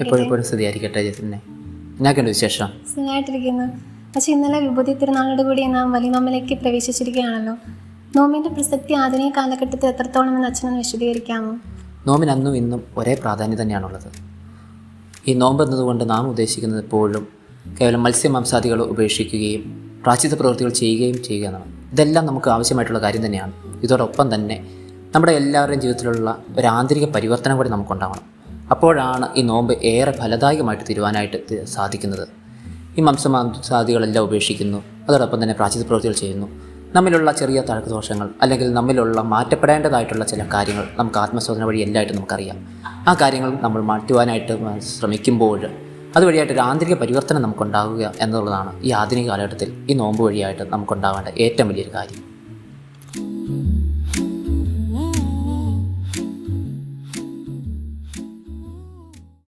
എപ്പോഴും സ്തുതിയായിരിക്കട്ടെ. ജെസിനെ, എന്നാക്കെയുണ്ട് വിശേഷം? സുഖമായിട്ടിരിക്കുന്നു. പക്ഷെ ഇന്നലെ വിഭൂതി തിരുനാളോട് കൂടി നാം വലിയ നോമ്പിലേക്ക് പ്രവേശിച്ചിരിക്കുകയാണല്ലോ. നോമ്പിന്റെ പ്രസക്തി ആധുനിക കാലഘട്ടത്തിൽ എത്രത്തോളം എന്ന് അച്ഛനൊന്ന് വിശദീകരിക്കാമോ? നോമ്പിന് അന്നും ഇന്നും ഒരേ പ്രാധാന്യം തന്നെയാണുള്ളത്. ഈ നോമ്പ് എന്നതുകൊണ്ട് നാം ഉദ്ദേശിക്കുന്നത് എപ്പോഴും കേവലം മത്സ്യമാംസാദികൾ ഉപേക്ഷിക്കുകയും പ്രായശ്ചിത്ത പ്രവൃത്തികൾ ചെയ്യുകയും ചെയ്യുക എന്നാണ്. ഇതെല്ലാം നമുക്ക് ആവശ്യമായിട്ടുള്ള കാര്യം തന്നെയാണ്. ഇതോടൊപ്പം തന്നെ നമ്മുടെ എല്ലാവരുടെയും ജീവിതത്തിലുള്ള ഒരു ആന്തരിക പരിവർത്തനം കൂടി നമുക്കുണ്ടാവണം. അപ്പോഴാണ് ഈ നോമ്പ് ഏറെ ഫലദായകമായിട്ട് തീരുവാനായിട്ട് സാധിക്കുന്നത്. ഈ മാംസാദികളെല്ലാം ഉപേക്ഷിക്കുന്നു, അതോടൊപ്പം തന്നെ പ്രായശ്ചിത്ത പ്രവൃത്തികൾ ചെയ്യുന്നു. നമ്മിലുള്ള ചെറിയ തഴക്കദോഷങ്ങൾ അല്ലെങ്കിൽ നമ്മിലുള്ള മാറ്റപ്പെടേണ്ടതായിട്ടുള്ള ചില കാര്യങ്ങൾ നമുക്ക് ആത്മശോധന വഴി എല്ലായിട്ടും നമുക്കറിയാം. ആ കാര്യങ്ങൾ നമ്മൾ മാറ്റുവാനായിട്ട് ശ്രമിക്കുമ്പോൾ അതുവഴിയായിട്ടൊരു ആന്തരിക പരിവർത്തനം നമുക്കുണ്ടാവുക എന്നുള്ളതാണ് ഈ ആധുനിക കാലഘട്ടത്തിൽ ഈ നോമ്പ് വഴിയായിട്ട് നമുക്കുണ്ടാവേണ്ട ഏറ്റവും വലിയൊരു കാര്യം.